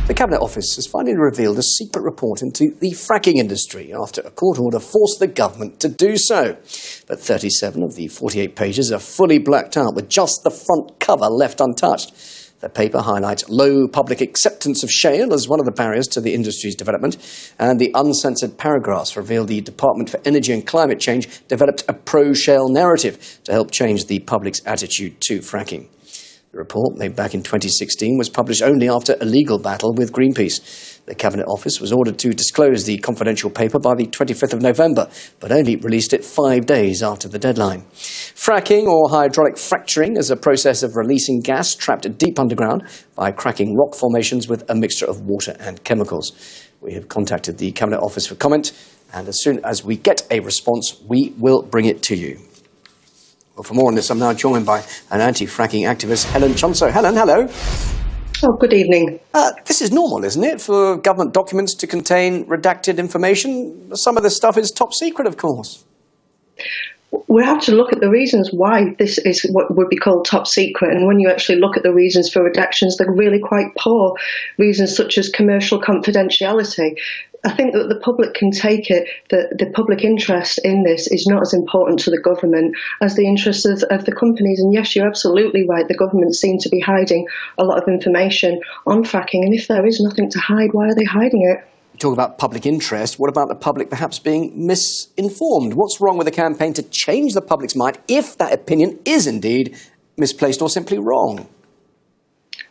The Cabinet Office has finally revealed a secret report into the fracking industry after a court order forced the government to do so. But 37 of the 48 pages are fully blacked out, with just the front cover left untouched. The paper highlights low public acceptance of shale as one of the barriers to the industry's development, and the uncensored paragraphs reveal the Department for Energy and Climate Change developed a pro-shale narrative to help change the public's attitude to fracking. The report, made back in 2016, was published only after a legal battle with Greenpeace. The Cabinet Office was ordered to disclose the confidential paper by the 25th of November, but only released it 5 days after the deadline. Fracking, or hydraulic fracturing, is a process of releasing gas trapped deep underground by cracking rock formations with a mixture of water and chemicals. We have contacted the Cabinet Office for comment, and as soon as we get a response, we will bring it to you. Well, for more on this, I'm now joined by an anti-fracking activist, Helen Chuntso. Helen, hello. Oh, good evening. This is normal, isn't it, for government documents to contain redacted information? Some of this stuff is top secret, of course. We have to look at the reasons why this is what would be called top secret, and when you actually look at the reasons for redactions, they're really quite poor. Reasons such as commercial confidentiality. I think that the public can take it that the public interest in this is not as important to the government as the interests of the companies. And yes, you're absolutely right. The government seem to be hiding a lot of information on fracking. And if there is nothing to hide, why are they hiding it? Talk about public interest. What about the public perhaps being misinformed? What's wrong with a campaign to change the public's mind if that opinion is indeed misplaced or simply wrong?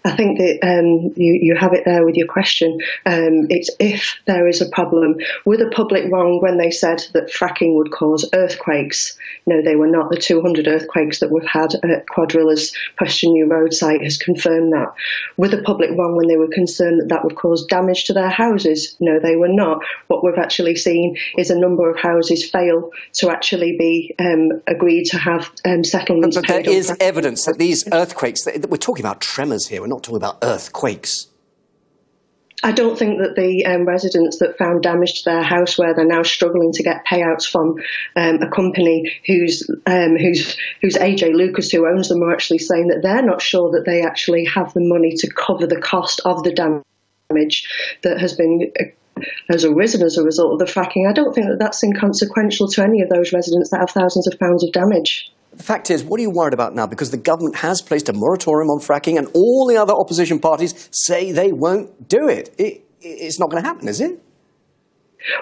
I think that you have it there with your question. It's if there is a problem. Were the public wrong when they said that fracking would cause earthquakes? No, they were not. The 200 earthquakes that we've had at Quadrilla's Preston New Road site has confirmed that. Were the public wrong when they were concerned that that would cause damage to their houses? No, they were not. What we've actually seen is a number of houses fail to actually be agreed to have settlements paid. But there is evidence that these earthquakes, we're talking about tremors here, we're not talking about earthquakes. I don't think that the residents that found damage to their house, where they're now struggling to get payouts from a company who's AJ Lucas, who owns them, are actually saying that they're not sure that they actually have the money to cover the cost of the damage that has arisen as a result of the fracking. I don't think that that's inconsequential to any of those residents that have thousands of pounds of damage. The fact is, what are you worried about now? Because the government has placed a moratorium on fracking and all the other opposition parties say they won't do it. It's not going to happen, is it?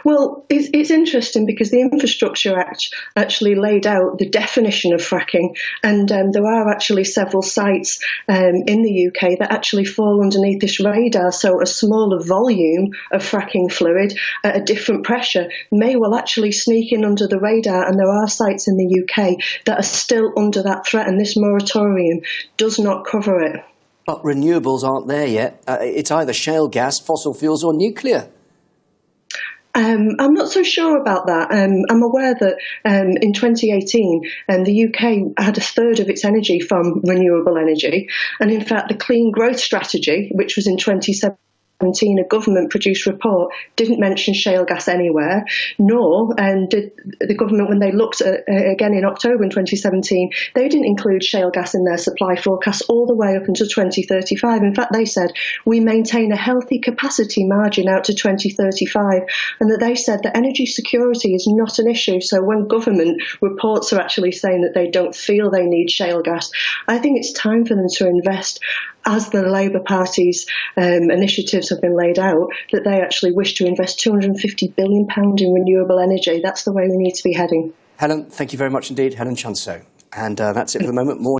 Well, it's interesting because the Infrastructure Act actually laid out the definition of fracking, and there are actually several sites in the UK that actually fall underneath this radar. So a smaller volume of fracking fluid at a different pressure may well actually sneak in under the radar, and there are sites in the UK that are still under that threat, and this moratorium does not cover it. But renewables aren't there yet. It's either shale gas, fossil fuels or nuclear. I'm not so sure about that. I'm aware that in 2018, the UK had a third of its energy from renewable energy. And in fact, the Clean Growth Strategy, which was in 2017, a government-produced report, didn't mention shale gas anywhere, nor did the government, when they looked at, again in October in 2017, they didn't include shale gas in their supply forecast all the way up until 2035. In fact, they said, we maintain a healthy capacity margin out to 2035, and that they said that energy security is not an issue. So when government reports are actually saying that they don't feel they need shale gas, I think it's time for them to invest, as the Labour Party's initiatives have been laid out, that they actually wish to invest £250 billion in renewable energy. That's the way we need to be heading. Helen, thank you very much indeed. Helen Chuntso. And that's it for the moment. More